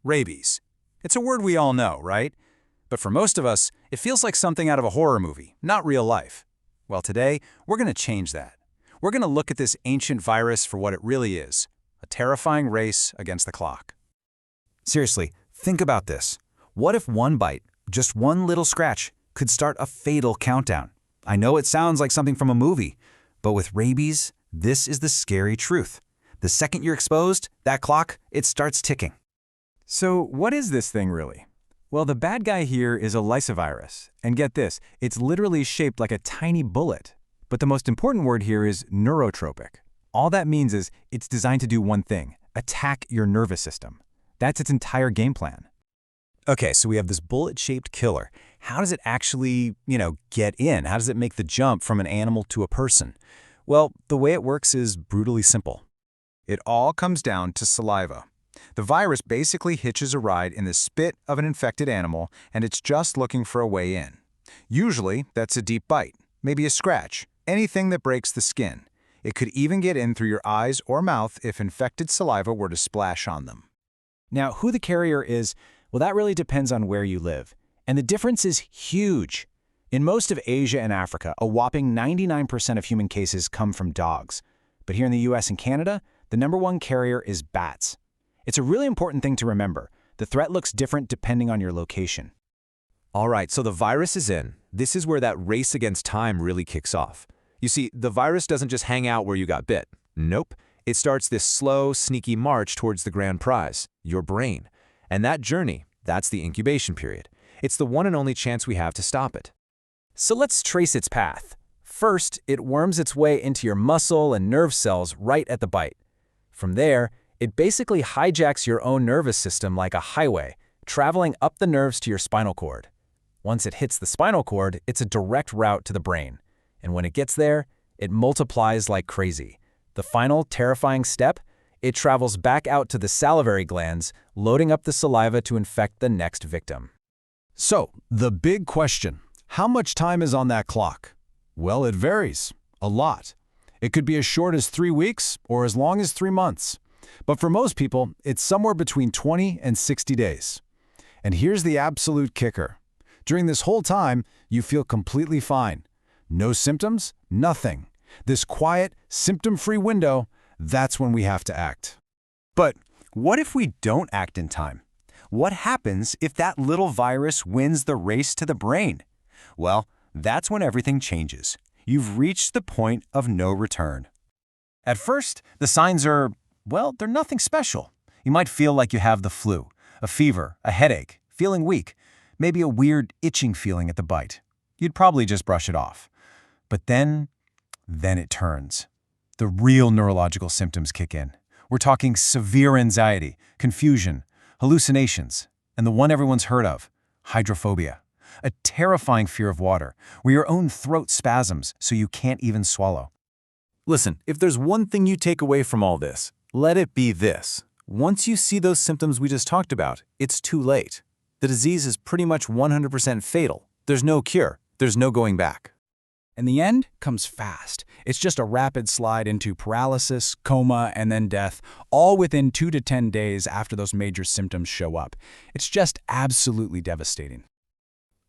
Rabies. It's a word we all know, right? But for most of us, it feels like something out of a horror movie, not real life. Well, today, we're going to change that. We're going to look at this ancient virus for what it really is, a terrifying race against the clock. Seriously, think about this. What if one bite, just one little scratch, could start a fatal countdown? I know it sounds like something from a movie, but with rabies, this is the scary truth. The second you're exposed, that clock, it starts ticking. So what is this thing really? Well, the bad guy here is a lysovirus. And get this, it's literally shaped like a tiny bullet. But the most important word here is neurotropic. All that means is it's designed to do one thing, attack your nervous system. That's its entire game plan. Okay, so we have this bullet-shaped killer. How does it actually, get in? How does it make the jump from an animal to a person? Well, the way it works is brutally simple. It all comes down to saliva. The virus basically hitches a ride in the spit of an infected animal, and it's just looking for a way in. Usually, that's a deep bite, maybe a scratch, anything that breaks the skin. It could even get in through your eyes or mouth if infected saliva were to splash on them. Now, who the carrier is, well, that really depends on where you live. And the difference is huge. In most of Asia and Africa, a whopping 99% of human cases come from dogs. But here in the US and Canada, the #1 carrier is bats. It's a really important thing to remember. The threat looks different depending on your location. All right, so the virus is in. This is where that race against time really kicks off. You see, the virus doesn't just hang out where you got bit. Nope. It starts this slow, sneaky march towards the grand prize, your brain. And that journey, that's the incubation period. It's the one and only chance we have to stop it. So let's trace its path. First, it worms its way into your muscle and nerve cells right at the bite. From there, it basically hijacks your own nervous system like a highway, traveling up the nerves to your spinal cord. Once it hits the spinal cord, it's a direct route to the brain. And when it gets there, it multiplies like crazy. The final terrifying step? It travels back out to the salivary glands, loading up the saliva to infect the next victim. So, the big question, how much time is on that clock? Well, it varies. A lot. It could be as short as 3 weeks or as long as 3 months. But for most people, it's somewhere between 20 and 60 days. And here's the absolute kicker. During this whole time, you feel completely fine. No symptoms, nothing. This quiet, symptom-free window, that's when we have to act. But what if we don't act in time? What happens if that little virus wins the race to the brain? Well, that's when everything changes. You've reached the point of no return. At first, the signs are, well, they're nothing special. You might feel like you have the flu, a fever, a headache, feeling weak, maybe a weird itching feeling at the bite. You'd probably just brush it off. But then it turns. The real neurological symptoms kick in. We're talking severe anxiety, confusion, hallucinations, and the one everyone's heard of, hydrophobia, a terrifying fear of water, where your own throat spasms so you can't even swallow. Listen, if there's one thing you take away from all this, let it be this. Once you see those symptoms we just talked about, it's too late. The disease is pretty much 100% fatal. There's no cure. There's no going back. And the end comes fast. It's just a rapid slide into paralysis, coma, and then death, all within 2 to 10 days after those major symptoms show up. It's just absolutely devastating.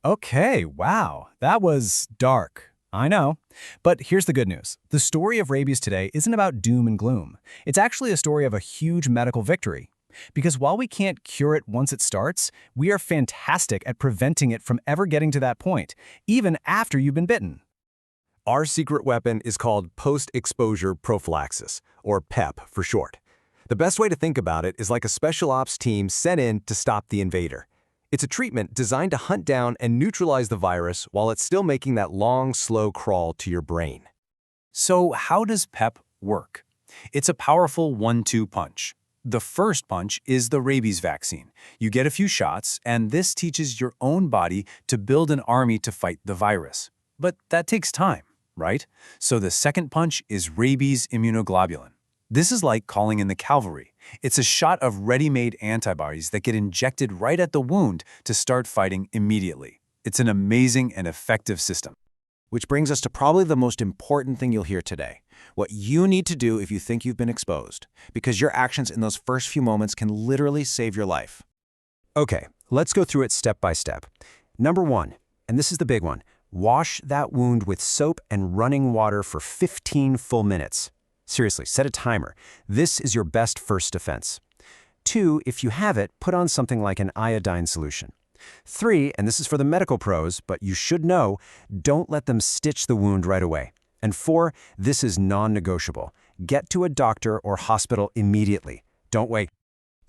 Okay, wow, that was dark. I know. But here's the good news. The story of rabies today isn't about doom and gloom. It's actually a story of a huge medical victory. Because while we can't cure it once it starts, we are fantastic at preventing it from ever getting to that point, even after you've been bitten. Our secret weapon is called post-exposure prophylaxis, or PEP for short. The best way to think about it is like a special ops team sent in to stop the invader. It's a treatment designed to hunt down and neutralize the virus while it's still making that long, slow crawl to your brain. So how does PEP work? It's a powerful 1-2 punch. The first punch is the rabies vaccine. You get a few shots, and this teaches your own body to build an army to fight the virus. But that takes time, right? So the second punch is rabies immunoglobulin. This is like calling in the cavalry. It's a shot of ready-made antibodies that get injected right at the wound to start fighting immediately. It's an amazing and effective system. Which brings us to probably the most important thing you'll hear today. What you need to do if you think you've been exposed, because your actions in those first few moments can literally save your life. Okay, let's go through it step by step. Number 1, and this is the big one, wash that wound with soap and running water for 15 full minutes. Seriously, set a timer. This is your best first defense. 2, if you have it, put on something like an iodine solution. 3, and this is for the medical pros, but you should know, don't let them stitch the wound right away. And 4, this is non-negotiable. Get to a doctor or hospital immediately. Don't wait.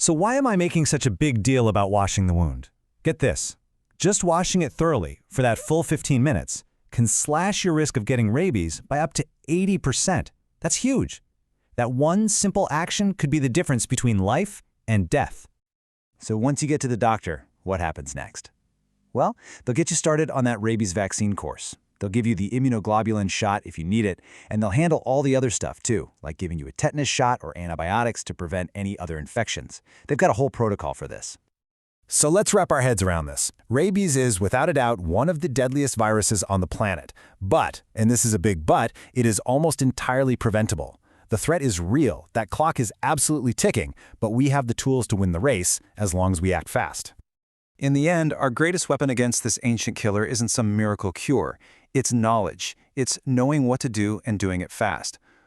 So why am I making such a big deal about washing the wound? Get this. Just washing it thoroughly for that full 15 minutes can slash your risk of getting rabies by up to 80%. That's huge. That one simple action could be the difference between life and death. So once you get to the doctor, what happens next? Well, they'll get you started on that rabies vaccine course. They'll give you the immunoglobulin shot if you need it, and they'll handle all the other stuff too, like giving you a tetanus shot or antibiotics to prevent any other infections. They've got a whole protocol for this. So let's wrap our heads around this. Rabies is, without a doubt, one of the deadliest viruses on the planet. But, and this is a big but, it is almost entirely preventable. The threat is real, that clock is absolutely ticking, but we have the tools to win the race as long as we act fast. In the end, our greatest weapon against this ancient killer isn't some miracle cure. It's knowledge. It's knowing what to do and doing it fast.